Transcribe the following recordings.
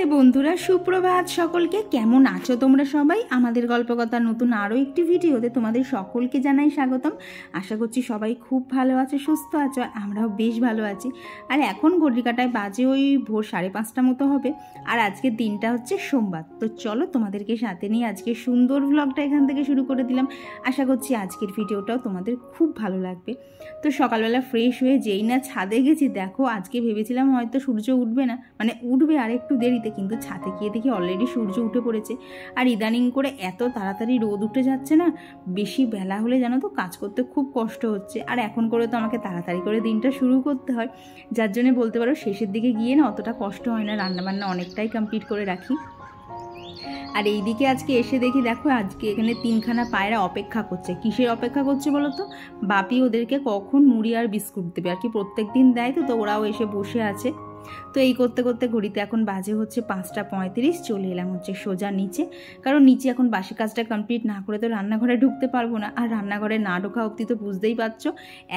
রাধে বন্ধুরা, সুপ্রভাত সকলকে। কেমন আছো তোমরা সবাই? আমাদের গল্পকথার নতুন আরও একটি ভিডিওতে তোমাদের সকলকে জানাই স্বাগতম। আশা করছি সবাই খুব ভালো আছো, সুস্থ আছো, আর আমরাও বেশ ভালো আছি। আর এখন ঘড়ির কাঁটায় বাজে ওই ভোর 5:30 মতো হবে। আর আজকের দিনটা হচ্ছে সোমবার। তো চলো তোমাদেরকে সাথে নিয়ে আজকে সুন্দর ভ্লগটা এখান থেকে শুরু করে দিলাম। আশা করছি আজকের ভিডিওটাও তোমাদের খুব ভালো লাগবে। তো সকালবেলা ফ্রেশ হয়ে যেই না ছাদে গেছি, দেখো আজকে ভেবেছিলাম হয়তো সূর্য উঠবে না, মানে উঠবে আর একটু দেরিতে, কিন্তু ছাদে গিয়ে দেখি অলরেডি সূর্য উঠে পড়েছে। আর ইদানিং করে এত তাড়াতাড়ি রোদ উঠে যাচ্ছে না, বেশি বেলা হলে জানো তো কাজ করতে খুব কষ্ট হচ্ছে। আর এখন করে তো আমাকে তাড়াতাড়ি করে দিনটা শুরু করতে হয়, যার জন্য বলতে পারো শেষের দিকে গিয়ে না অতটা কষ্ট হয় না, রান্নাবান্না অনেকটাই কমপ্লিট করে রাখি। আর এইদিকে আজকে এসে দেখি, দেখো আজকে এখানে 3খানা পায়রা অপেক্ষা করছে। কিসের অপেক্ষা করছে বলো তো? বাপি ওদেরকে কখন মুড়ি আর বিস্কুট দেবে আর কি, প্রত্যেক দিন দেয়, তো ওরাও এসে বসে আছে। তো এই করতে করতে ঘড়িতে এখন বাজে হচ্ছে 5:35। চলে এলাম হচ্ছে সোজা নিচে, কারণ নিচে এখন বাসি কাজটা কমপ্লিট না করে তো রান্নাঘরে ঢুকতে পারবো না। আর রান্নাঘরে না ঢোকা অবধি তো বুঝতেই পারছো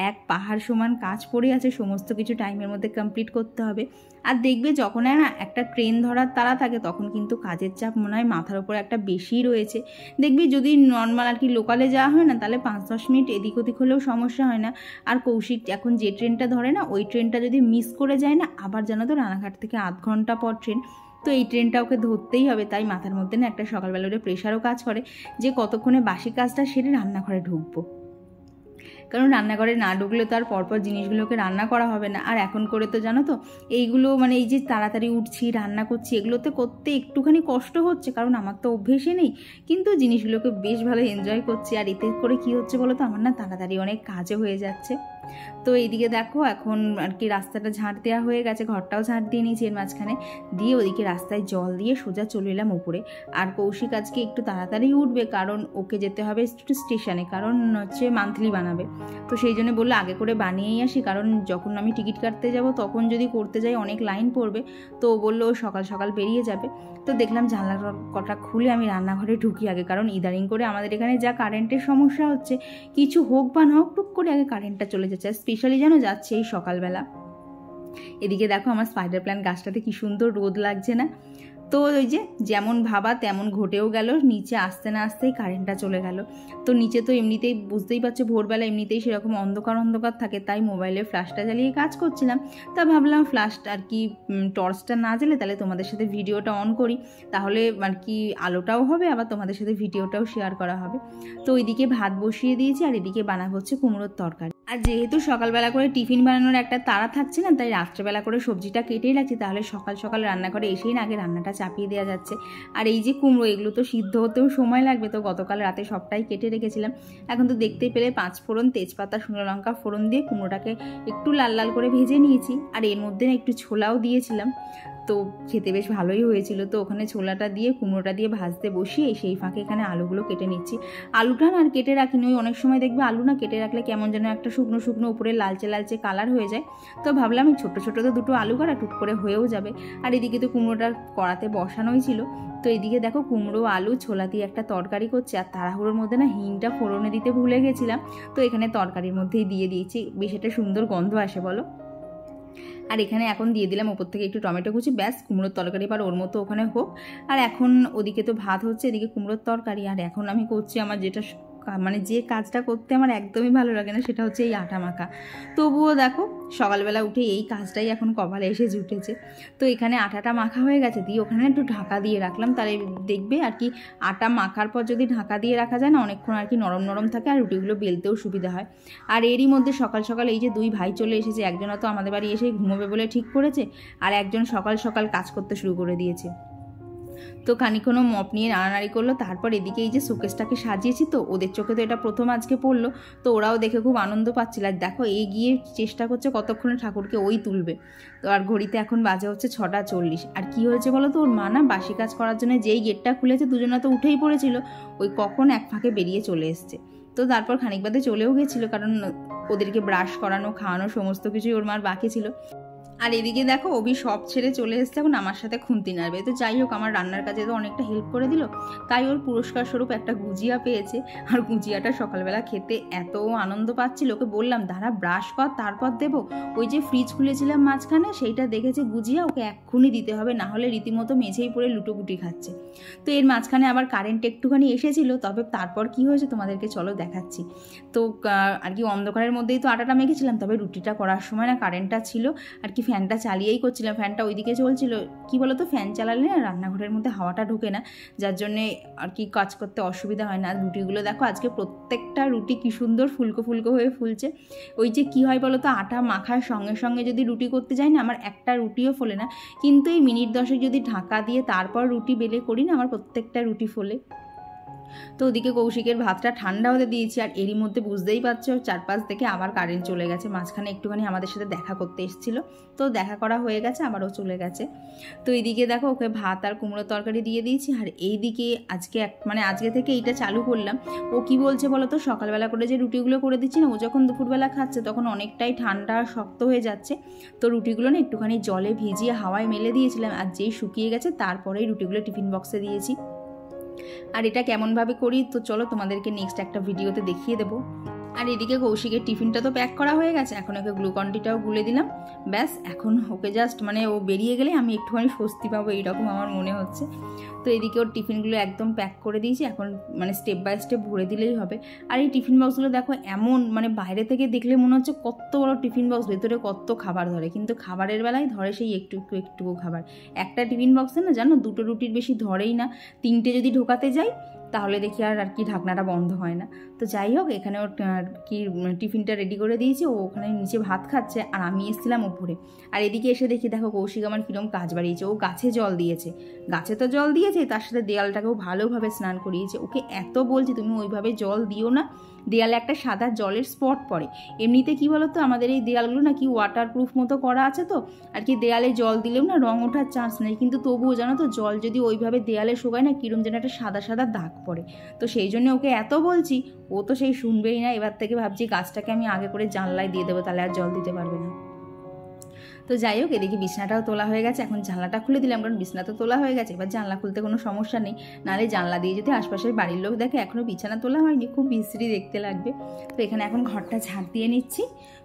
এক পাহাড় সমান কাজ পড়ে আছে, সমস্ত কিছু টাইমের মধ্যে কমপ্লিট করতে হবে। আর দেখবে যখন না একটা ট্রেন ধরার তাড়া থাকে, তখন কিন্তু কাজের চাপ মনে হয় মাথার উপর একটা বেশি রয়েছে। দেখবি যদি নর্মাল আর কি লোকালে যাওয়া হয় না, তাহলে 5-10 মিনিট এদিক ওদিক হলেও সমস্যা হয় না। আর কৌশিক এখন যে ট্রেনটা ধরে না, ওই ট্রেনটা যদি মিস করে যায় না, আবার জানো তো রানাঘাট থেকে 8 ঘন্টা পর ট্রেন, তো এই ট্রেনটা ওকে ধরতেই হবে। তাই মাথার মধ্যে না একটা সকালবেলা ওটা প্রেশারও কাজ করে যে কতক্ষণে বাসি কাজটা সেরে রান্নাঘরে ঢুকবো, কারণ রান্নাঘরে না ঢুকলে তো আর পরপর জিনিসগুলোকে রান্না করা হবে না। আর এখন করে তো জানো তো এইগুলো মানে এই যে তাড়াতাড়ি উঠছি রান্না করছি, এগুলোতে করতে একটুখানি কষ্ট হচ্ছে, কারণ আমার তো অভ্যেসই নেই, কিন্তু জিনিসগুলোকে বেশ ভালো এনজয় করছি। আর এতে করে কি হচ্ছে বলো তো, আমার না তাড়াতাড়ি অনেক কাজও হয়ে যাচ্ছে। তো এইদিকে দেখো এখন আর কি রাস্তাটা ঝাঁট দেওয়া হয়ে গেছে, ঘরটাও ঝাঁট দিয়ে নিয়েছি এর মাঝখানে দিয়ে, ওদিকে রাস্তায় জল দিয়ে সোজা চলে এলাম উপরে। আর কৌশিক আজকে একটু তাড়াতাড়ি উঠবে, কারণ ওকে যেতে হবে একটু স্টেশনে, কারণ হচ্ছে মান্থলি বানাবে। তো সেই জন্য বললো আগে করে বানিয়েই আসি, কারণ যখন আমি টিকিট কাটতে যাব তখন যদি করতে যাই অনেক লাইন পড়বে। তো ও বললো সকাল সকাল বেরিয়ে যাবে। তো দেখলাম জানলা কটা খুলে আমি রান্নাঘরে ঢুকি আগে, কারণ ইদানিং করে আমাদের এখানে যা কারেন্টের সমস্যা হচ্ছে, কিছু হোক বা না হোক টুক করে আগে কারেন্টটা চলে যাচ্ছে, স্পেশালি যেন যাচ্ছে এই সকালবেলা। এদিকে দেখো আমার স্পাইডার প্ল্যান্ট গাছটাতে কি সুন্দর রোদ লাগছে না? তো ওই যে যেমন ভাবা তেমন ঘটেও গেল, নিচে আসতে না আসতেই কারেন্টটা চলে গেল। তো নিচে তো এমনিতেই বুঝতেই পারছো ভোরবেলা এমনিতেই সেরকম অন্ধকার অন্ধকার থাকে, তাই মোবাইলে ফ্ল্যাশটা জ্বালিয়ে কাজ করছিলাম। তা ভাবলাম ফ্ল্যাশটা আর কি টর্চটা না জ্বালে তাহলে তোমাদের সাথে ভিডিওটা অন করি, তাহলে আর কি আলোটাও হবে, আবার তোমাদের সাথে ভিডিওটাও শেয়ার করা হবে। তো ওইদিকে ভাত বসিয়ে দিয়েছি, আর এদিকে বানাবো হচ্ছে কুমড়োর তরকারি। আর যেহেতু সকালবেলা করে টিফিন বানানোর একটা তাড়া থাকছে না, তাই রাত্রেবেলা করে সবজিটা কেটেই রাখছি, তাহলে সকাল সকাল রান্নাঘরে এসেই না আগে রান্নাটা চাপিয়ে দেওয়া যাচ্ছে। আর এই যে কুমড়ো, এগুলো তো সিদ্ধ হতেও সময় লাগবে, তো গতকাল রাতে সবটাই কেটে রেখেছিলাম। এখন তো দেখতেই পেলে 5 ফোড়ন, তেজপাতা, শুকনো লঙ্কা ফোড়ন দিয়ে কুমড়োটাকে একটু লাল লাল করে ভেজে নিয়েছি। আর এর মধ্যে না একটু ছোলাও দিয়েছিলাম, তো খেতে বেশ ভালোই হয়েছিল। তো ওখানে ছোলাটা দিয়ে কুমড়োটা দিয়ে ভাজতে বসিয়ে সেই ফাঁকে এখানে আলুগুলো কেটে নিচ্ছি। আলুটা না আর কেটে রাখিনি, ওই অনেক সময় দেখবে আলু না কেটে রাখলে কেমন যেন একটা শুকনো শুকনো উপরে লালচে লালচে কালার হয়ে যায়। তো ভাবলাম এই ছোটো ছোটো তো 2টো আলু কাটা টুক করে হয়েও যাবে। আর এদিকে তো কুমড়োটা কড়াতে বসানোই ছিল। তো এদিকে দেখো কুমড়ো আলু ছোলা দিয়ে একটা তরকারি করছে, আর তাড়াহুড়োর মধ্যে না হিংটা ফোড়নে দিতে ভুলে গেছিলাম, তো এখানে তরকারির মধ্যেই দিয়ে দিয়েছি, বেশ একটা সুন্দর গন্ধ আসে বলো। আর এখানে এখন দিয়ে দিলাম ওপর থেকে একটু টমেটো কুচি, ব্যাস কুমড়োর তরকারি এবার ওর মতো ওখানে হোক। আর এখন ওদিকে তো ভাত হচ্ছে, এদিকে কুমড়োর তরকারি। আর এখন আমি করছি আমার যেটা মানে যে কাজটা করতে আমার একদমই ভালো লাগে না, সেটা হচ্ছে এই আটা মাখা। তবুও দেখো সকালবেলা উঠে এই কাজটাই এখন কপালে এসে জুটেছে। তো এখানে আটাটা মাখা হয়ে গেছে, দিয়ে ওখানে একটু ঢাকা দিয়ে রাখলাম, তাহলে দেখবে আর কি আটা মাখার পর যদি ঢাকা দিয়ে রাখা যায় না, অনেকক্ষণ আর কি নরম নরম থাকে, আর রুটিগুলো বেলতেও সুবিধা হয়। আর এরই মধ্যে সকাল সকাল এই যে 2 ভাই চলে এসেছে, একজন তো আমাদের বাড়ি এসে ঘুমোবে বলে ঠিক করেছে, আর একজন সকাল সকাল কাজ করতে শুরু করে দিয়েছে। তো খানিকক্ষণও মপ নিয়ে নাড়ানাড়ি করলো। তারপর এদিকে এই যে শোকেসটাকে সাজিয়েছি, তো ওদের চোখে তো এটা প্রথম আজকে পড়লো, তো ওরাও দেখে খুব আনন্দ পাচ্ছিল। আর দেখো এই গিয়ে চেষ্টা করছে কতক্ষণে ঠাকুরকে ওই তুলবে। তো আর ঘড়িতে এখন বাজে হচ্ছে 6:40। আর কি হয়েছে বলো তো, ওর মা না বাসি কাজ করার জন্য যেই গেটটা খুলেছে, দুজনে তো উঠেই পড়েছিল, ওই কখন এক ফাঁকে বেরিয়ে চলে এসছে। তো তারপর খানিক বাদে চলেও গেছিলো, কারণ ওদেরকে ব্রাশ করানো খাওয়ানো সমস্ত কিছুই ওর মার বাকি ছিল। আর এদিকে দেখো অভি সব ছেড়ে চলে এসছে এখন আমার সাথে খুন্তি নাড়বে। তো যাই হোক, আমার রান্নার কাজে তো অনেকটা হেল্প করে দিল, তাই ওর পুরস্কার স্বরূপ একটা গুজিয়া পেয়েছে। আর গুজিয়াটা সকালবেলা খেতে এত আনন্দ পাচ্ছিল, ওকে বললাম দাঁড়া ব্রাশ কর তারপর দেবো। ওই যে ফ্রিজ খুলেছিলাম মাঝখানে, সেইটা দেখেছে গুজিয়া, ওকে এক্ষুনি দিতে হবে, না হলে রীতিমতো মেঝেই পড়ে লুটোপুটি খাচ্ছে। তো এর মাঝখানে আবার কারেন্ট একটুখানি এসেছিল, তবে তারপর কি হয়েছে তোমাদেরকে চলো দেখাচ্ছি। তো আর কি অন্ধকারের মধ্যেই তো আটাটা মেখেছিলাম, তবে রুটিটা করার সময় না কারেন্টটা ছিল আর কি, ফ্যানটা চালিয়েই করছিলাম, ফ্যানটা ওইদিকে চলছিল। কি বলতো, ফ্যান চালালে না রান্নাঘরের মধ্যে হাওয়াটা ঢোকে না, যার জন্যে আর কি কাজ করতে অসুবিধা হয় না। আর রুটিগুলো দেখো আজকে প্রত্যেকটা রুটি কি সুন্দর ফুলকো ফুলকো হয়ে ফুলছে। ওই যে কি হয় বলো তো, আটা মাখার সঙ্গে সঙ্গে যদি রুটি করতে যাই না, আমার একটা রুটিও ফোলে না, কিন্তু এই মিনিট 10 যদি ঢাকা দিয়ে তারপর রুটি বেলে করি না, আমার প্রত্যেকটা রুটি ফোলে। তো ওদিকে কৌশিকের ভাতটা ঠান্ডা হতে দিয়েছি, আর এরই মধ্যে বুঝতেই পারছো চারপাশ থেকে আবার কারেন্ট চলে গেছে। মাঝখানে একটুখানি আমাদের সাথে দেখা করতে এসেছিলো, তো দেখা করা হয়ে গেছে, আবারও চলে গেছে। তো এইদিকে দেখো ওকে ভাত আর কুমড়ো তরকারি দিয়ে দিয়েছি। আর এইদিকে আজকে থেকে এইটা চালু করলাম। ও কি বলছে বলো তো, সকালবেলা করে যে রুটিগুলো করে দিচ্ছি না, ও যখন দুপুরবেলা খাচ্ছে তখন অনেকটাই ঠান্ডা আর শক্ত হয়ে যাচ্ছে। তো রুটিগুলো না একটুখানি জলে ভিজিয়ে হাওয়ায় মেলে দিয়েছিলাম, আর যেই শুকিয়ে গেছে তারপরেই রুটিগুলো টিফিন বক্সে দিয়েছি। আর এটা কেমনভাবে করি তো চলো তোমাদেরকে নেক্সট একটা ভিডিওতে দেখিয়ে দেবো। আর এদিকে কৌশিকের টিফিনটা তো প্যাক করা হয়ে গেছে, এখন ওকে গ্লুকনডিটাও গুলে দিলাম। ব্যাস এখন ওকে জাস্ট ও বেরিয়ে গেলে আমি একটুখানি স্বস্তি পাবো, এইরকম আমার মনে হচ্ছে। তো এদিকে ওর টিফিনগুলো একদম প্যাক করে দিয়েছি, এখন স্টেপ বাই স্টেপ ভরে দিলেই হবে। আর এই টিফিন বক্সগুলো দেখো এমন বাইরে থেকে দেখলে মনে হচ্ছে কত বড় টিফিন বক্স, ভেতরে কত খাবার ধরে, কিন্তু খাবারের বেলায় ধরে সেই একটু খাবার। একটা টিফিন বক্সে না জানো 2টো রুটির বেশি ধরেই না, 3টে যদি ঢোকাতে যাই তাহলে দেখি আর কি ঢাকনাটা বন্ধ হয় না। তো যাই হোক, এখানে ওর কি টিফিনটা রেডি করে দিয়েছি, ও ওখানে নিচে ভাত খাচ্ছে আর আমি এসেছিলাম উপরে। আর এদিকে এসে দেখি দেখো কৌশিক আমার কিরম কাজ বাড়িয়েছে, ও গাছে জল দিয়েছে। গাছে তো জল দিয়েছে, তার সাথে দেয়ালটাকেও ভালোভাবে স্নান করিয়েছে। ওকে এত বলছি তুমি ওইভাবে জল দিও না, দেয়ালে একটা সাদা জলের স্পট পড়ে। এমনিতে কি বলতো, আমাদের এই দেয়ালগুলো না কি ওয়াটারপ্রুফ মতো করা আছে, তো আর কি দেয়ালে জল দিলেও না রং ওঠার চান্স নেই, কিন্তু তবুও জানো তো জল যদি ওইভাবে দেয়ালে শোকায় না, কিরম যেন একটা সাদা সাদা দাগ পড়ে। তো সেই জন্য ওকে এত বলছি, ও তো সেই শুনবেই না। এবার থেকে ভাবছি গাছটাকে আমি আগে করে জানলায় দিয়ে দেবো, তাহলে আর জল দিতে পারবে না। তো যাই হোক, এদিকে বিছনাটাও তোলা হয়ে গেছে, এখন জানলাটা খুলে দিলাম, কারণ বিছনা তো তোলা হয়ে গেছে, এবার জানলা খুলতে কোনো সমস্যা নেই। নাহলে জানলা দিয়ে যদি আশপাশের বাড়ির লোক দেখে এখনও বিছানা তোলা হয়নি, খুব বিশ্রী দেখতে লাগবে। তো এখানে এখন ঘরটা ঝাড় দিয়ে নিচ্ছি।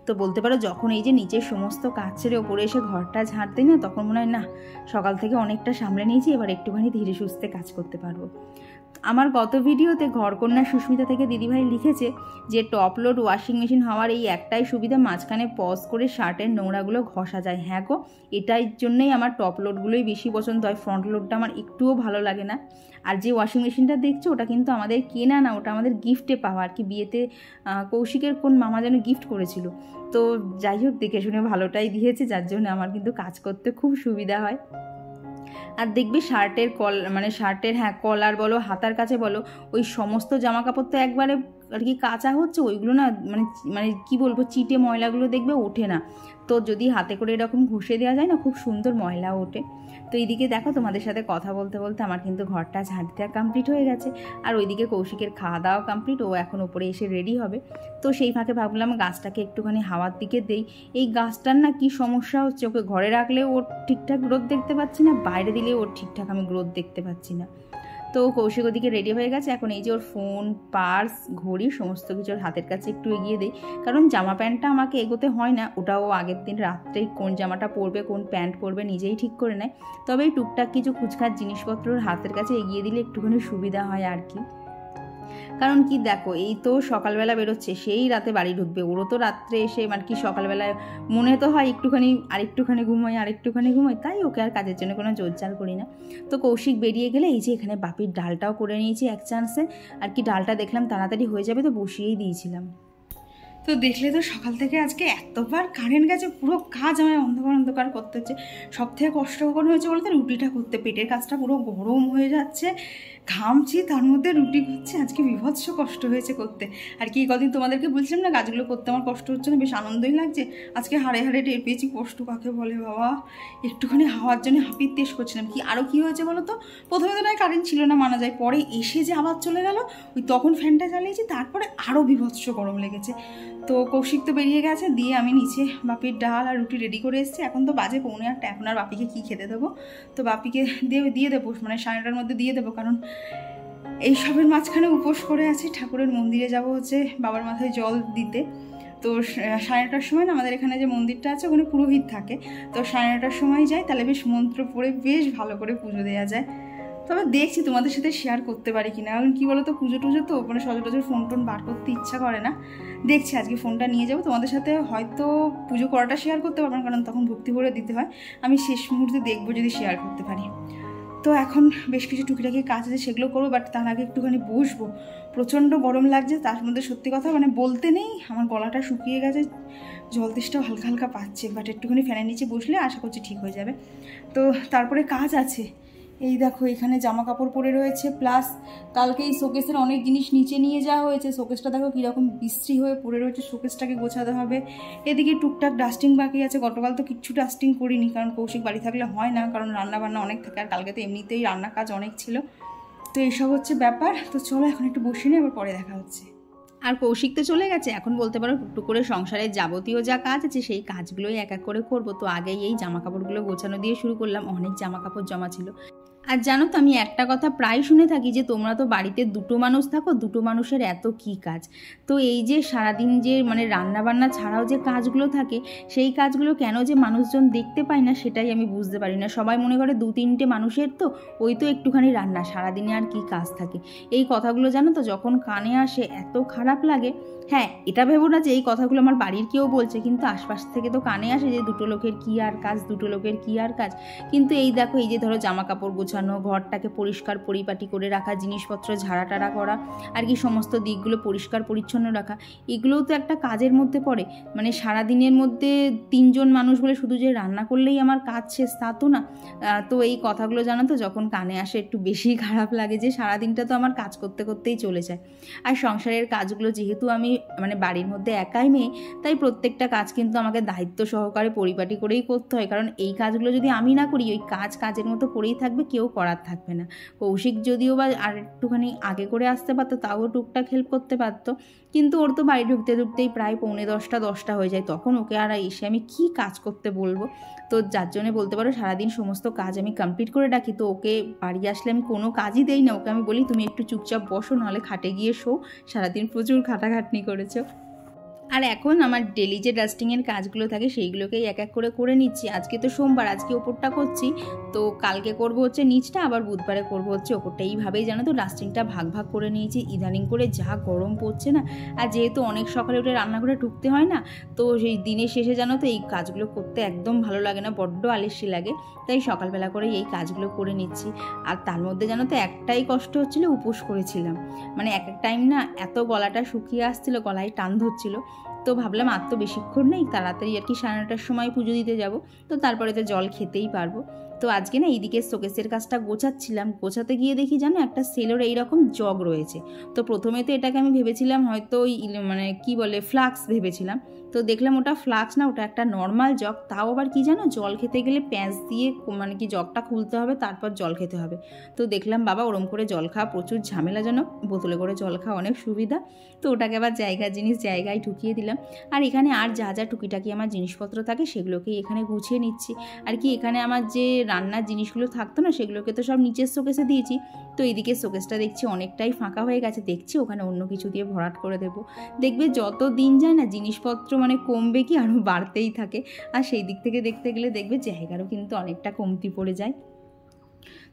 তো বলতে পারো যখন এই যে নিচের সমস্ত কাজ ছেড়ে ওপরে এসে ঘরটা ঝাড় দিই না, তখন মনে হয় না সকাল থেকে অনেকটা সামলে নিয়েছি, এবার একটুখানি ধীরে সুস্থে কাজ করতে পারবো। আমার গত ভিডিওতে ঘরকন্যা সুস্মিতা থেকে দিদিভাই লিখেছে যে টপ লোড ওয়াশিং মেশিন হওয়ার এই একটাই সুবিধা, মাঝখানে পজ করে শার্টের নোংরাগুলো ঘষা যায়। হ্যাঁ গো, এটাই জন্যই আমার টপ লোডগুলোই বেশি পছন্দ হয়, ফ্রন্ট লোডটা আমার একটুও ভালো লাগে না। আর যে ওয়াশিং মেশিনটা দেখছো ওটা কিন্তু আমাদের কেনা না, ওটা আমাদের গিফটে পাওয়া আর কি, বিয়েতে কৌশিকের কোন মামা যেন গিফট করেছিল। তো যাই হোক, দেখে শুনে ভালোটাই দিয়েছে, যার জন্য আমার কিন্তু কাজ করতে খুব সুবিধা হয়। আর দেখবি শার্টের শার্টের কলার বলো হাতার কাছে বলো, ওই সমস্ত জামা কাপড় তো একবারে আর কি কাঁচা হচ্ছে, ওইগুলো না কি বলবো, চিটে ময়লাগুলো দেখবে ওঠে না। তো যদি হাতে করে এরকম ঘষে দেওয়া যায় না, খুব সুন্দর ময়লা ওঠে। তো এইদিকে দেখো তোমাদের সাথে কথা বলতে বলতে আমার কিন্তু ঘরটা ঝাড় দেওয়া কমপ্লিট হয়ে গেছে, আর ওইদিকে কৌশিকের খাওয়া দাওয়া কমপ্লিট, ও এখন উপরে এসে রেডি হবে। তো সেই ফাঁকে ভাবলাম গাছটাকে একটুখানি হাওয়ার দিকে দেই। এই গাছটার না কি সমস্যা হচ্ছে, ওকে ঘরে রাখলে ওর ঠিকঠাক গ্রোথ দেখতে পাচ্ছি না, বাইরে দিলে ওর ঠিকঠাক আমি গ্রোথ দেখতে পাচ্ছি না। তো কৌশিক ওদিকে রেডি হয়ে গেছে, এখন এই যে ওর ফোন, পার্স, ঘড়ি সমস্ত কিছু ওর হাতের কাছে একটু এগিয়ে দেই, কারণ জামা প্যান্টটা আমাকে এগোতে হয় না, ওটাও আগের দিন রাত্রেই কোন জামাটা পরবে কোন প্যান্ট পরবে নিজেই ঠিক করে নেয়। তবে এই টুকটাক কিছু খুচখাচ জিনিসপত্র ওর হাতের কাছে এগিয়ে দিলে একটুখানি সুবিধা হয় আর কি। কারণ কি দেখো, এই তো সকালবেলা বেরোচ্ছে, সেই রাতে বাড়ি ঢুকবে, ওরও তো রাত্রে এসে কি সকালবেলায় মনে তো হয় আরেকটুখানি ঘুমোই, তাই ওকে আর কাজের জন্য কোনো জোরজার করি না। তো কৌশিক বেরিয়ে গেলে এই যে এখানে বাপির ডালটাও করে নিয়েছি এক চান্সে, আর কি ডালটা দেখলাম তাড়াতাড়ি হয়ে যাবে, তো বসিয়েই দিয়েছিলাম। তো দেখলে তো সকাল থেকে আজকে এতবার কারেন্ট গেছে, পুরো কাজ আমায় অন্ধকার করতে হচ্ছে। সব থেকে কষ্টকর হয়েছে বলতে রুটিটা করতে, পেটের কাজটা পুরো গরম হয়ে যাচ্ছে, ঘামছি, তার মধ্যে রুটি করছি। আজকে বিভৎস কষ্ট হয়েছে করতে। আর কি কদিন তোমাদেরকে বলছিলাম না কাজগুলো করতে আমার কষ্ট হচ্ছে না, বেশ আনন্দই লাগছে। আজকে হাড়ে হাড়ে টের পেয়েছি কষ্ট কাকে বলে বাবা। একটুখানি হাওয়ার জন্য হাঁপির তেজ করছিলাম। আরও কী হয়েছে বলো তো, প্রথমে তো নয় কারেন্ট ছিল না মানা যায়, পরে এসে যে আবার চলে গেল, ওই তখন ফ্যানটা চালিয়েছি, তারপরে আরও বিভৎস গরম লেগেছে। তো কৌশিক তো বেরিয়ে গেছে, দিয়ে আমি নিচে বাপির ডাল আর রুটি রেডি করে এসেছি। এখন তো বাজে 1:45, এখন আর বাপিকে কী খেতে দেবো। তো বাপিকে দিয়ে দেবো, মানে 9:30টার মধ্যে দিয়ে দেবো, কারণ এইসবের মাঝখানে উপোস করে আছি। ঠাকুরের মন্দিরে যাব হচ্ছে বাবার মাথায় জল দিতে। তো 9:30টার সময় না আমাদের এখানে যে মন্দিরটা আছে ওখানে পুরোহিত থাকে, তো 9:30টার সময় যাই, তাহলে বেশ মন্ত্র পড়ে বেশ ভালো করে পুজো দেওয়া যায়। তবে দেখছি তোমাদের সাথে শেয়ার করতে পারি কিনা, কারণ কী বলো তো পুজো টুজো তো মানে সচরাচর ফোন টোন বার করতে ইচ্ছা করে না। দেখছি আজকে ফোনটা নিয়ে যাবো, তোমাদের সাথে হয়তো পুজো করাটা শেয়ার করতে পারবো না, কারণ তখন ভক্তি করে দিতে হয়। আমি শেষ মুহূর্তে দেখবো যদি শেয়ার করতে পারি। তো এখন বেশ কিছু টুকিটাকি কাজ আছে, সেগুলো করবো, বাট তার আগে একটুখানি বসবো। প্রচণ্ড গরম লাগছে, তার মধ্যে সত্যি কথা মানে বলতে নেই, আমার গলাটা শুকিয়ে গেছে, জল তেষ্টাও হালকা হালকা পাচ্ছে, বাট একটুখানি ফ্যানের নিচে বসলে আশা করছি ঠিক হয়ে যাবে। তো তারপরে কাজ আছে, এই দেখো এখানে জামা কাপড় পরে রয়েছে, প্লাস কালকে এই শোকেসের অনেক জিনিস নিচে নিয়ে যাওয়া হয়েছে। শোকেসটা দেখো কীরকম বিশ্রী হয়ে পড়ে রয়েছে, শোকেসটাকে গোছাতে হবে। এদিকে টুকটাক ডাস্টিং বাকি আছে, গতকাল তো কিচ্ছু ডাস্টিং করিনি, কারণ কৌশিক বাড়ি থাকলে হয় না, কারণ রান্না বান্না অনেক থাকে, আর কালকে তো এমনিতেই রান্না কাজ অনেক ছিল। তো এইসব হচ্ছে ব্যাপার। তো চলো এখন একটু বসে নিই, আবার পরে দেখা হচ্ছে। আর কৌশিক তো চলে গেছে, এখন বলতে পারো টুকটুক করে সংসারের যাবতীয় যা কাজ আছে সেই কাজগুলোই এক এক করে করবো। তো আগেই এই জামা কাপড়গুলো গোছানো দিয়ে শুরু করলাম, অনেক জামা কাপড় জমা ছিল। আর জানো তো আমি একটা কথা প্রায় শুনে থাকি যে তোমরা তো বাড়িতে 2টো মানুষ থাকো, 2টো মানুষের এত কী কাজ। তো এই যে সারাদিন যে মানে রান্নাবান্না ছাড়াও যে কাজগুলো থাকে, সেই কাজগুলো কেন যে মানুষজন দেখতে পায় না সেটাই আমি বুঝতে পারি না। সবাই মনে করে 2-3টে মানুষের তো ওই তো একটুখানি রান্না, সারাদিনে আর কি কাজ থাকে। এই কথাগুলো জানো তো যখন কানে আসে এত খারাপ লাগে। হ্যাঁ, এটা ভেবো না যে এই কথাগুলো আমার বাড়ির কেউ বলছে, কিন্তু আশপাশ থেকে তো কানে আসে যে 2টো লোকের কী আর কাজ, 2টো লোকের কী আর কাজ। কিন্তু এই দেখো এই যে ধরো জামা কাপড় গোছানো, ঘরটাকে পরিষ্কার পরিপাটি করে রাখা, জিনিসপত্র ঝাড়াটাড়া করা, আর কি সমস্ত দিকগুলো পরিষ্কার পরিচ্ছন্ন রাখা, এগুলোও তো একটা কাজের মধ্যে পড়ে। মানে সারাদিনের মধ্যে 3জন মানুষ বলে শুধু যে রান্না করলেই আমার কাজ শেষ তা তো না। তো এই কথাগুলো জানো তো যখন কানে আসে একটু বেশি খারাপ লাগে, যে সারাদিনটা তো আমার কাজ করতে করতেই চলে যায়। আর সংসারের কাজগুলো যেহেতু আমি মানে বাড়ির মধ্যে একাই মেয়ে, তাই প্রত্যেকটা কাজ কিন্তু আমাকে দায়িত্ব সহকারে পরিপাটি করেই করতে হয়, কারণ এই কাজগুলো যদি আমি না করি ওই কাজের মতো পড়েই থাকবে, কেউ করার থাকবে না। কৌশিক যদিও বা আর একটুখানি আগে করে আসতে পারতো, তাও টুকটাক হেল্প করতে পারতো, কিন্তু ওর তো বাড়ি ঢুকতেই প্রায় 9:45-10টা হয়ে যায়, তখন ওকে আর এসে আমি কি কাজ করতে বলবো। তো যার জন্য বলতে পারো সারাদিন সমস্ত কাজ আমি কমপ্লিট করে রাখি। তো ওকে বাড়ি আসলে আমি কোনো কাজই দেই না, ওকে আমি বলি তুমি একটু চুপচাপ বসো, নাহলে খাটে গিয়ে শো, সারাদিন প্রচুর খাটাখাটনি করেছো। আর এখন আমার ডেলি যে ডাস্টিংয়ের কাজগুলো থাকে সেইগুলোকেই এক এক করে নিচ্ছি। আজকে তো সোমবার, আজকে ওপরটা করছি, তো কালকে করব হচ্ছে নিচটা, আবার বুধবারে করব হচ্ছে ওপরটা। এইভাবেই জানো তো ডাস্টিংটা ভাগ করে নিয়েছি। ইদানিং করে যা গরম পড়ছে না, আর যেহেতু অনেক সকালে উঠে রান্নাঘরে ঢুকতে হয় না, তো সেই দিনের শেষে জানো তো এই কাজগুলো করতে একদম ভালো লাগে না, বড্ড আলস্যি লাগে, তাই সকালবেলা করে এই কাজগুলো করে নিচ্ছি। আর তার মধ্যে জানো তো একটাই কষ্ট হচ্ছিলো, উপোস করেছিলাম, মানে এক টাইম না এত গলাটা শুকিয়ে আসছিলো, গলায় টান ধরছিল। তো ভাবলাম আর তো বেশিক্ষণ নেই, তাড়াতাড়ি আর কি 9:30টার সময় পুজো দিতে যাব, তো তারপরে তো জল খেতেই পারবো। তো আজকে না এইদিকে শোকেসের কাজটা গোছাচ্ছিলাম, গোছাতে গিয়ে দেখি জানো একটা সেলোর এইরকম জগ রয়েছে। তো প্রথমে তো এটাকে আমি ভেবেছিলাম হয়তো ওই মানে কি বলে ফ্লাক্স ভেবেছিলাম, তো দেখলাম ওটা ফ্লাক্স না, ওটা একটা নর্মাল জগ। তাও আবার কি জানো, জল খেতে গেলে প্যাঁচ দিয়ে মানে কি জগটা খুলতে হবে, তারপর জল খেতে হবে। তো দেখলাম বাবা ওরম করে জল খাওয়া প্রচুর ঝামেলাজনক, বোতলে করে জল খাওয়া অনেক সুবিধা। তো ওটাকে আবার জিনিস জায়গায় ঢুকিয়ে দিলাম। আর এখানে আর যা যা টুকিটাকি আমার জিনিসপত্র থাকে সেগুলোকেই এখানে গুছিয়ে নিচ্ছি। আর কি এখানে আমার যে রান্নার জিনিসগুলো থাকতো না সেগুলোকে তো সব নিচের শোকেসে দিয়েছি। তো এইদিকে শোকেসটা দেখছি অনেকটাই ফাঁকা হয়ে গেছে, দেখছি ওখানে অন্য কিছু দিয়ে ভরাট করে দেবো। দেখবে যত দিন যায় না জিনিসপত্র মানে কমবে কি আরও বাড়তেই থাকে, আর সেই দিক থেকে দেখতে গেলে দেখবে জায়গারও কিন্তু অনেকটা কমতি পড়ে যায়।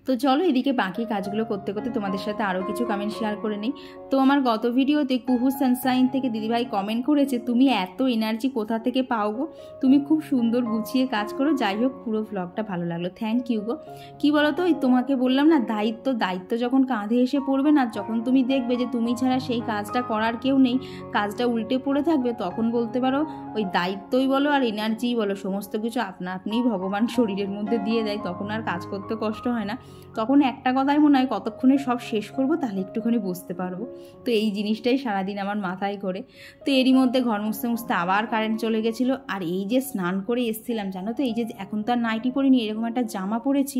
তো চলো এদিকে বাকি কাজগুলো করতে করতে তোমাদের সাথে আরও কিছু কমেন্ট শেয়ার করে নিই। তো আমার গত ভিডিওতে কুহু সানশাইন থেকে দিদিভাই কমেন্ট করেছে, তুমি এত এনার্জি কোথা থেকে পাও গো, তুমি খুব সুন্দর গুছিয়ে কাজ করো। যাই হোক পুরো ভ্লগটা ভালো লাগলো, থ্যাংক ইউ গো। কী বলো তো, ওই তোমাকে বললাম না দায়িত্ব যখন কাঁধে এসে পড়বে না, যখন তুমি দেখবে যে তুমি ছাড়া সেই কাজটা করার কেউ নেই, কাজটা উল্টে পড়ে থাকবে, তখন বলতে পারো ওই দায়িত্বই বলো আর এনার্জিই বলো, সমস্ত কিছু আপনা আপনিই ভগবান শরীরের মধ্যে দিয়ে দেয়, তখন আর কাজ করতে কষ্ট হয় না। তখন একটা কথাই মনে হয় কতক্ষণে সব শেষ করব, তাহলে একটুখানি বসতে পারবো। তো এই জিনিসটাই সারাদিন আমার মাথায় ঘোরে। তো এরই মধ্যে ঘর মুছতে মুছতে আবার কারেন্ট চলে গেছিলো। আর এই যে স্নান করে এসেছিলাম জানো তো, এই যে এখন তো আর নাইটি পরিনি, এরকম একটা জামা পরেছি,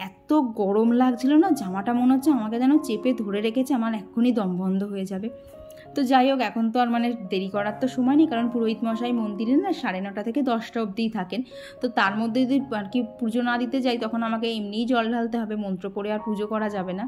এত গরম লাগছিল না, জামাটা মনে হচ্ছে আমাকে যেন চেপে ধরে রেখেছে, আমার এক্ষুনি দম বন্ধ হয়ে যাবে। তো যাই হোক, এখন তো আর মানে দেরি করার তো সময় নেই, কারণ পুরোহিত মশাই মন্দিরে না 9:30 থেকে 10টা অবধিই থাকেন। তো তার মধ্যে যদি আর কি পুজো না দিতে যাই, তখন আমাকে এমনিই জল ঢালতে হবে, মন্ত্র পড়ে আর পুজো করা যাবে না।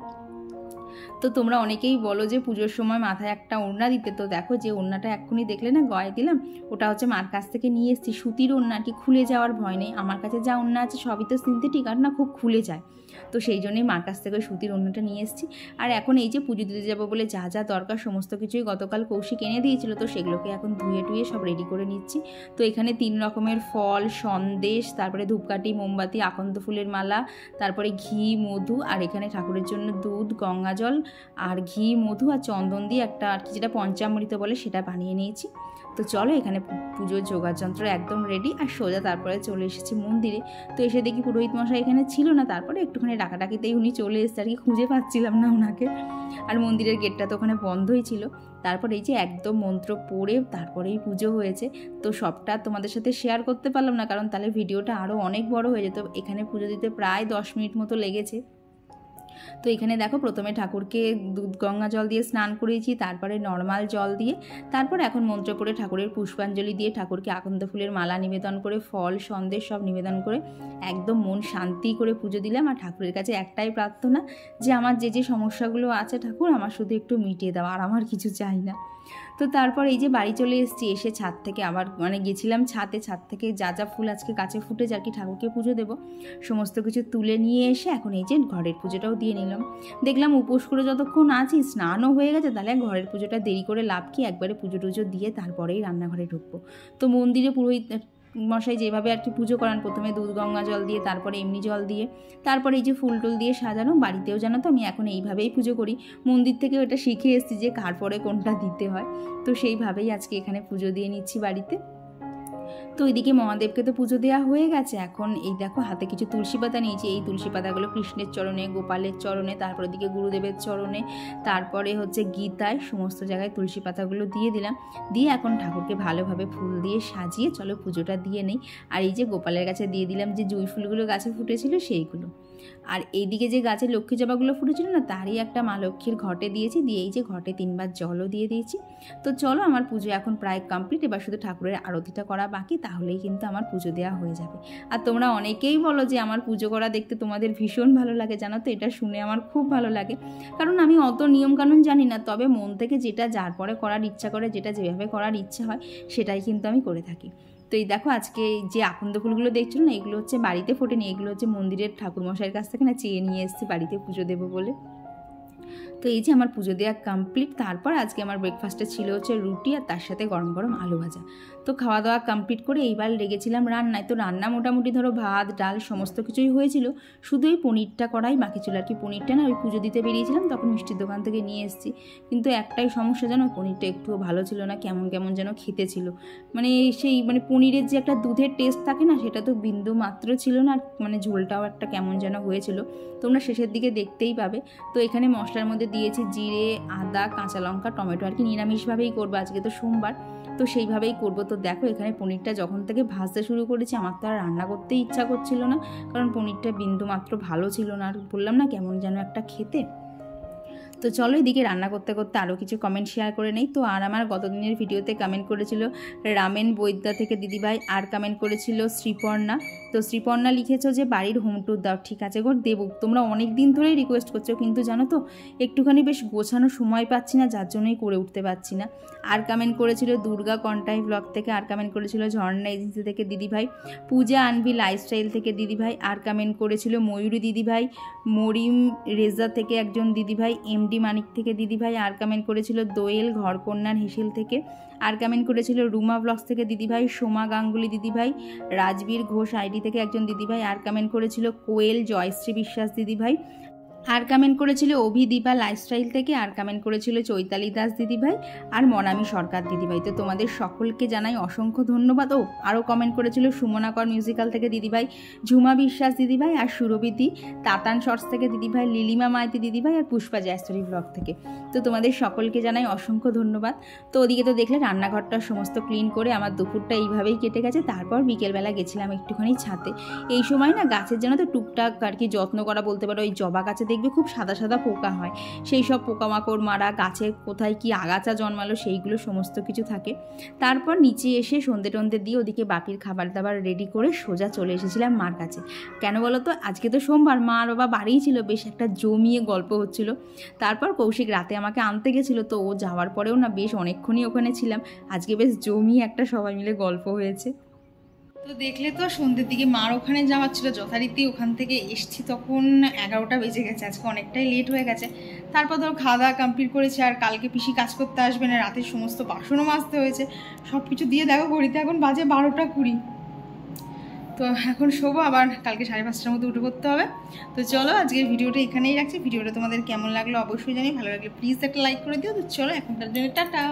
তো তোমরা অনেকেই বলো যে পুজোর সময় মাথায় একটা ওড়না দিতে, তো দেখো যে ওড়নাটা এক্ষুনি দেখলে না গয়ে দিলাম, ওটা হচ্ছে মার কাছ থেকে নিয়ে এসেছি, সুতির ওড়না আর কি, খুলে যাওয়ার ভয় নেই। আমার কাছে যা ওড়না আছে সবই তো সিনথেটিক, আর না খুব খুলে যায়, তো সেই জন্যই মার কাছ থেকে সুতির ওড়নাটা নিয়ে এসেছি। আর এখন এই যে পুজো দিতে যাবো বলে যা যা দরকার সমস্ত কিছুই গতকাল কৌশিক এনে দিয়েছিল, তো সেগুলোকে এখন ধুয়ে টুয়ে সব রেডি করে নিচ্ছি। তো এখানে 3 রকমের ফল, সন্দেশ, তারপরে ধূপকাঠি, মোমবাতি, আকন্দ ফুলের মালা, তারপরে ঘি, মধু, আর এখানে ঠাকুরের জন্য দুধ, গঙ্গা জল আর ঘি, মধু আর চন্দন দিয়ে একটা আর কি যেটা পঞ্চামৃত বলে সেটা বানিয়ে নিয়েছি। তো চলো, এখানে পুজোর যোগাযন্ত্র একদম রেডি। আর সোজা তারপরে চলে এসেছি মন্দিরে। তো এসে দেখি পুরোহিত মশাই এখানে ছিল না, তারপরে একটুখানি ডাকাডাকিতেই উনি চলে এসেছে আর কি, খুঁজে পাচ্ছিলাম না ওনাকে। আর মন্দিরের গেটটা তো ওখানে বন্ধই ছিল। তারপর এই যে একদম মন্ত্র পড়ে তারপরেই পুজো হয়েছে। তো সবটা তোমাদের সাথে শেয়ার করতে পারলাম না, কারণ তাহলে ভিডিওটা আরও অনেক বড় হয়ে যেত। এখানে পুজো দিতে প্রায় 10 মিনিট মতো লেগেছে। তো এখানে দেখো প্রথমে ঠাকুরকে দুধ গঙ্গা জল দিয়ে স্নান করিয়েছি, তারপরে নর্মাল জল দিয়ে, তারপর এখন মন্ত্র পড়ে ঠাকুরের পুষ্পাঞ্জলি দিয়ে ঠাকুরকে আকন্দ ফুলের মালা নিবেদন করে, ফল সন্দেশ সব নিবেদন করে একদম মন শান্তি করে পুজো দিলাম। আর ঠাকুরের কাছে একটাই প্রার্থনা যে আমার যে যে সমস্যাগুলো আছে ঠাকুর আমার শুধু একটু মিটিয়ে দাও, আর আমার কিছু চাই না। তো তারপর এই যে বাড়ি চলে এসেছি, এসে ছাদ থেকে আবার মানে গেছিলাম ছাদে, ছাদ থেকে যা যা ফুল আজকে গাছে ফুটেছে আর কি ঠাকুরকে পুজো দেবো সমস্ত কিছু তুলে নিয়ে এসে এখন এই যে ঘরের পুজোটাও দিয়ে নিলাম। দেখলাম উপোস করে যতক্ষণ আছি স্নানও হয়ে গেছে, তাহলে ঘরের পুজোটা দেরি করে লাভ কি, একবারে পুজো টুজো দিয়ে তারপরেই রান্নাঘরে ঢুকবো। তো মন্দিরে পুরোহিত মশাই যেভাবে আর কি পুজো করান, প্রথমে দুধ গঙ্গা জল দিয়ে, তারপরে এমনি জল দিয়ে, তারপরে এই যে ফুল টুল দিয়ে সাজানো। বাড়িতেও জানো তো আমি এখন এইভাবেই পুজো করি, মন্দির থেকে ওটা শিখে এসেছি যে কার পরে কোনটা দিতে হয়। তো সেইভাবেই আজকে এখানে পুজো দিয়ে নিচ্ছি বাড়িতে। তো ওইদিকে মহাদেবকে তো পুজো দেওয়া হয়ে গেছে। এখন এই দেখো হাতে কিছু তুলসী পাতা নিয়েছি, এই তুলসী পাতাগুলো কৃষ্ণের চরণে, গোপালের চরণে, তারপরে দিকে গুরুদেবের চরণে, তারপরে হচ্ছে গীতায়, সমস্ত জায়গায় তুলসী পাতাগুলো দিয়ে দিলাম। দিয়ে এখন ঠাকুরকে ভালোভাবে ফুল দিয়ে সাজিয়ে চলো পুজোটা দিয়ে নেই। আর এই যে গোপালের কাছে দিয়ে দিলাম যে জুঁই ফুলগুলো গাছে ফুটেছিল সেইগুলো। আর এইদিকে যে গাছে লক্ষ্মী জবাগুলো ফুটেছিল না, তারই একটা মা লক্ষ্মীর ঘটে দিয়েছি, দিয়ে এই যে ঘটে 3বার জলও দিয়ে দিয়েছি। তো চলো, আমার পুজো এখন প্রায় কমপ্লিট, এবার শুধু ঠাকুরের আরতিটা করা বাকি, তাহলেই কিন্তু আমার পুজো দেওয়া হয়ে যাবে। আর তোমরা অনেকেই বলো যে আমার পুজো করা দেখতে তোমাদের ভীষণ ভালো লাগে, জানো তো এটা শুনে আমার খুব ভালো লাগে, কারণ আমি অত নিয়মকানুন জানি না, তবে মন থেকে যেটা যার পরে করার ইচ্ছা করে, যেটা যেভাবে করার ইচ্ছা হয় সেটাই কিন্তু আমি করে থাকি। তো এই দেখো আজকে যে আকন্দ ফুলগুলো দেখছিল না, এগুলো হচ্ছে বাড়িতে ফোটেনি, এগুলো হচ্ছে মন্দিরের ঠাকুরমশাইয়ের কাছ থেকে না চেয়ে নিয়ে এসেছি বাড়িতে পুজো দেবো বলে। তো এই যে আমার পুজো দেওয়া কমপ্লিট। তারপর আজকে আমার ব্রেকফাস্টে ছিল হচ্ছে রুটি আর তার সাথে গরম গরম আলু ভাজা। তো খাওয়া দাওয়া কমপ্লিট করে এইবার লেগেছিলাম রান্নায়। তো রান্না মোটামুটি ধরো ভাত ডাল সমস্ত কিছুই হয়েছিল, শুধু ওই পনিরটা করাই বাকি ছিল আর কি। পনিরটা না ওই পুজো দিতে বেরিয়েছিলাম তখন মিষ্টির দোকান থেকে নিয়ে এসেছি, কিন্তু একটাই সমস্যা জানো, পনিরটা একটুও ভালো ছিল না, কেমন কেমন যেন খেতে ছিল। মানে সেই মানে পনিরের যে একটা দুধের টেস্ট থাকে না, সেটা তো বিন্দু মাত্র ছিল না, আর মানে ঝোলটাও একটা কেমন যেন হয়েছিল, তোমরা শেষের দিকে দেখতেই পাবে। তো এখানে মশলার মধ্যে দিয়েছি জিরে, আদা, কাঁচা লঙ্কা, টমেটো, আর কি নিরামিষভাবেই করবো, আজকে তো সোমবার, তো সেইভাবেই করবো। তো দেখো এখানে পনিরটা যখন থেকে ভাজতে শুরু করেছি আমার তো আর রান্না করতেই ইচ্ছা করছিল না, কারণ পনিরটা বিন্দু মাত্র ভালো ছিল না, আর বললাম না কেমন যেন একটা খেতে। তো চলো এদিকে রান্না করতে করতে আরও কিছু কমেন্ট শেয়ার করে নেই। তো আর আমার গতদিনের ভিডিওতে কমেন্ট করেছিল রামেন বৈদ্যা থেকে দিদিভাই, আর কমেন্ট করেছিল শ্রীপর্ণা। তো শ্রীপর্ণা লিখেছো যে বাড়ির হোম ট্যুর দাও, ঠিক আছে গো দেবো, তোমরা অনেক দিন ধরেই রিকোয়েস্ট করছো, কিন্তু জানো তো একটুখানি বেশ গোছানো সময় পাচ্ছি না, যার জন্যই করে উঠতে পারছি না। আর কমেন্ট করেছিল দুর্গা কন্টাই ব্লগ থেকে, আর কমেন্ট করেছিল ঝর্ণা এজেন্সি থেকে দিদিভাই, পূজা আনভি লাইফস্টাইল থেকে দিদিভাই, আর কমেন্ট করেছিল ময়ূরী দিদিভাই, মরিম রেজা থেকে একজন দিদিভাই, এমডি মানিক থেকে দিদিভাই, আর কমেন্ট করেছিল দোয়েল ঘরকন্যার হেসেল থেকে, আর কমেন্ট করেছিল রুমা ব্লগস থেকে দিদিভাই, সোমা গাঙ্গুলি দিদিভাই, রাজবীর ঘোষ আইডি থেকে একজন দিদিভাই, আর কমেন্ট করেছিল কোয়েল জয়শ্রী বিশ্বাস দিদিভাই, আর কমেন্ট করেছিল অভিদীপা লাইফস্টাইল থেকে, আর কমেন্ট করেছিল চৈতালি দাস দিদিভাই আর মনামি সরকার দিদিভাই। তো তোমাদের সকলকে জানাই অসংখ্য ধন্যবাদ। ও আরও কমেন্ট করেছিল সুমনাকর মিউজিক্যাল থেকে দিদিভাই, ঝুমা বিশ্বাস দিদিভাই আর সুরভিতি তাতান শর্টস থেকে দিদিভাই, লিলিমা মাইতি দিদিভাই আর পুষ্পা জয়স্তরী ব্লগ থেকে। তো তোমাদের সকলকে জানাই অসংখ্য ধন্যবাদ। তো ওদিকে তো দেখলে রান্নাঘরটা সমস্ত ক্লিন করে আমার দুপুরটা এইভাবেই কেটে গেছে। তারপর বিকেলবেলা গেছিলাম একটুখানি ছাদে। এই সময় না গাছের জন্য তো টুকটাক আর কি যত্ন করা বলতে পারো। ওই জবা গাছে দেখবে খুব সাদা সাদা পোকা হয়, সেই সব পোকামাকড় মারা, গাছে কোথায় কি আগাছা জন্মালো সেইগুলো সমস্ত কিছু থাকে। তারপর নিচে এসে সন্ধে টন্ধে দিয়ে ওদিকে বাপির খাবার দাবার রেডি করে সোজা চলে এসেছিলাম মার কাছে। কেন বলো তো, আজকে তো সোমবার, মা আর বাবা বাড়িই ছিল, বেশ একটা জমিয়ে গল্প হচ্ছিল। তারপর কৌশিক রাতে আমাকে আনতে গেছিলো, তো ও যাওয়ার পরেও না বেশ অনেকক্ষণই ওখানে ছিলাম। আজকে বেশ জমিয়ে একটা সবাই মিলে গল্প হয়েছে। তো দেখলে তো সন্ধ্যের দিকে মার ওখানে যাওয়ার ছিল, যথারীতি ওখান থেকে এসছি তখন 11টা বেজে গেছে, আজকে অনেকটাই লেট হয়ে গেছে। তারপর ধরো খাওয়া দাওয়া কমপ্লিট করেছে, আর কালকে পিসি কাজ করতে আসবে না, রাতের সমস্ত বাসনও মাজতে হয়েছে, সব কিছু দিয়ে দেখো ঘড়িতে এখন বাজে 12টা 20। তো এখন শোবো, আবার কালকে 5:30টার মধ্যে উঠে পড়তে হবে। তো চলো আজকের ভিডিওটা এখানেই রাখছি। ভিডিওটা তোমাদের কেমন লাগলো অবশ্যই জানি, ভালো লাগলে প্লিজ একটা লাইক করে দিও। তো চলো এখনকার জন্য টাটা।